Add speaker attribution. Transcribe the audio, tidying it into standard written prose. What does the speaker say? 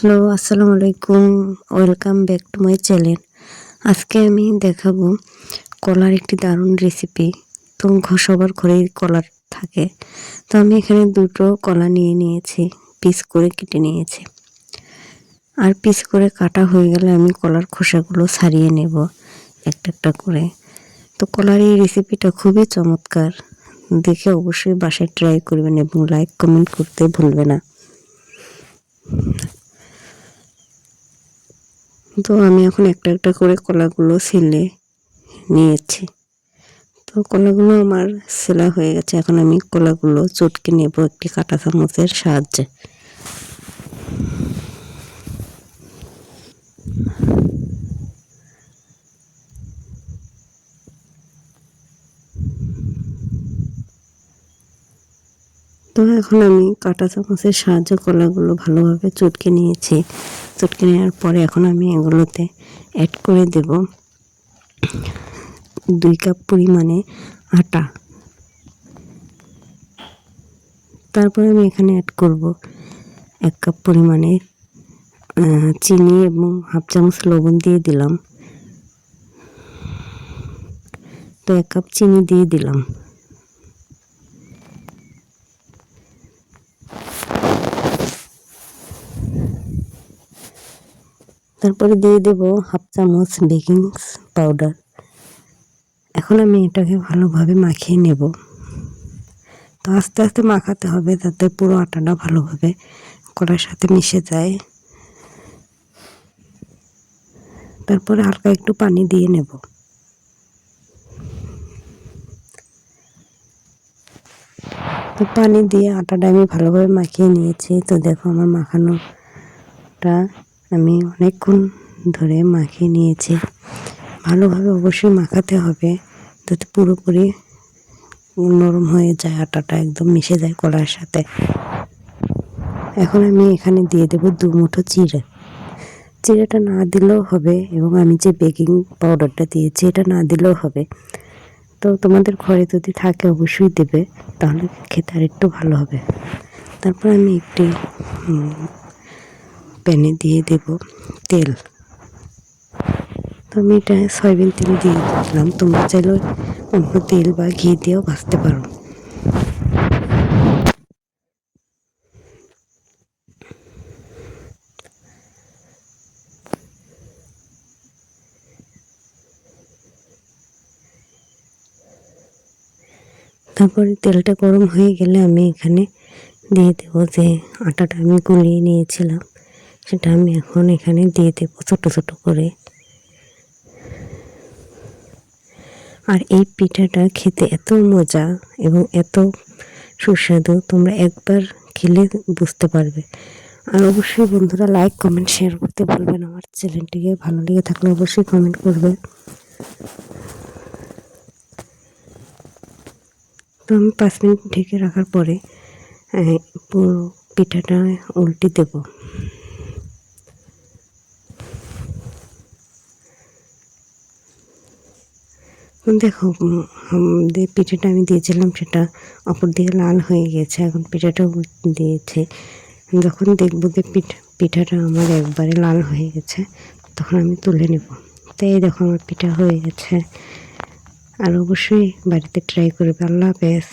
Speaker 1: Hello, আসসালামু আলাইকুম। Welcome back to my channel. আজকে আমি দেখাবো কলার একটি দারুণ রেসিপি। তো সবার ঘরেই কলার থাকে। তো আমি এখানে দুটো কলা নিয়ে নিয়েছি, পিস করে কেটে নিয়েছি। আর পিস করে কাটা হয়ে গেলে আমি কলার খোসাগুলো ছাড়িয়ে নেব একটা একটা করে। তো কলার এই রেসিপিটা খুবই চমৎকার, দেখে অবশ্যই বাসায় ট্রাই করবেন এবং লাইক কমেন্ট করতে ভুলবে না। তো আমি এখন একটা একটা করে কলাগুলো ছিলে নিয়েছি। তো কলাগুলো আমার সেলা হয়ে গেছে। এখন আমি কলাগুলো চটকে নেব একটি কাঁটা চামচের সাহায্যে। তো এখন আমি কাঁটা চামচের সাহায্যে কলাগুলো ভালোভাবে চটকে নিয়েছি। চটকে নেওয়ার পরে এখন আমি এগুলোতে অ্যাড করে দেব 2 কাপ পরিমাণে আটা। তারপরে আমি এখানে অ্যাড করব 1 কাপ পরিমাণে চিনি এবং হাফ চামচ লবণ দিয়ে দিলাম। তো 1 কাপ চিনি দিয়ে দিলাম। তারপরে দিয়ে দেব হাফ চামচ বেকিং পাউডার। এখন আমি এটাকে ভালোভাবে মাখিয়ে নেব। তো আস্তে আস্তে মাখাতে হবে যাতে পুরো আটাটা ভালোভাবে কলার সাথে মিশে যায়। তারপরে হালকা একটু পানি দিয়ে নেব। তো পানি দিয়ে আটাটা আমি ভালোভাবে মাখিয়ে নিয়েছি। তো দেখো আমার মাখানোটা আমি অনেকক্ষণ ধরে মাখিয়ে নিয়েছি। ভালোভাবে অবশ্যই মাখাতে হবে যাতে পুরোপুরি নরম হয়ে যায়, আটাটা একদম মিশে যায় কলার সাথে। এখন আমি এখানে দিয়ে দেব 2 মুঠো চিড়ে। চিড়েটা না দিলেও হবে এবং আমি যে বেকিং পাউডারটা দিয়েছি এটা না দিলেও হবে। তো তোমাদের ঘরে যদি থাকে অবশ্যই দেবে, তাহলে খেতে আর একটু ভালো হবে। তারপর আমি একটি প্যানে দিয়ে দেব তেল। তো আমি এটা সয়াবিন তেল দিয়ে দিলাম। তোমরা চাইলে অন্য তেল বা ঘি দিয়েও ভাজতে পারো। তারপরে তেলটা গরম হয়ে গেলে আমি এখানে দিয়ে দেবো যে আটাটা আমি গুলিয়ে নিয়েছিলাম, সেটা আমি এখন এখানে দিয়ে দেবো ছোটো ছোটো করে। আর এই পিঠাটা খেতে এত মজা এবং এত সুস্বাদু, তোমরা একবার খেলে বুঝতে পারবে। আর অবশ্যই বন্ধুরা লাইক কমেন্ট শেয়ার করতে ভুলবেন। আমার চ্যানেলটিকে ভালো লেগে থাকলে অবশ্যই কমেন্ট করবে। তো আমি 5 মিনিট ঢেকে রাখার পরে পুরো পিঠাটা উল্টে দেব। দেখো যে পিঠাটা আমি দিয়েছিলাম সেটা অপর দিকে লাল হয়ে গেছে। এখন পিঠাটা উল্টে দিয়েছে। যখন দেখবো যে পিঠাটা আমার একবারে লাল হয়ে গেছে তখন আমি তুলে নেব। তো এই দেখো আমার পিঠা হয়ে গেছে। আর অবশ্যই বাড়িতে ট্রাই করবে। আল্লাহ হাফেজ।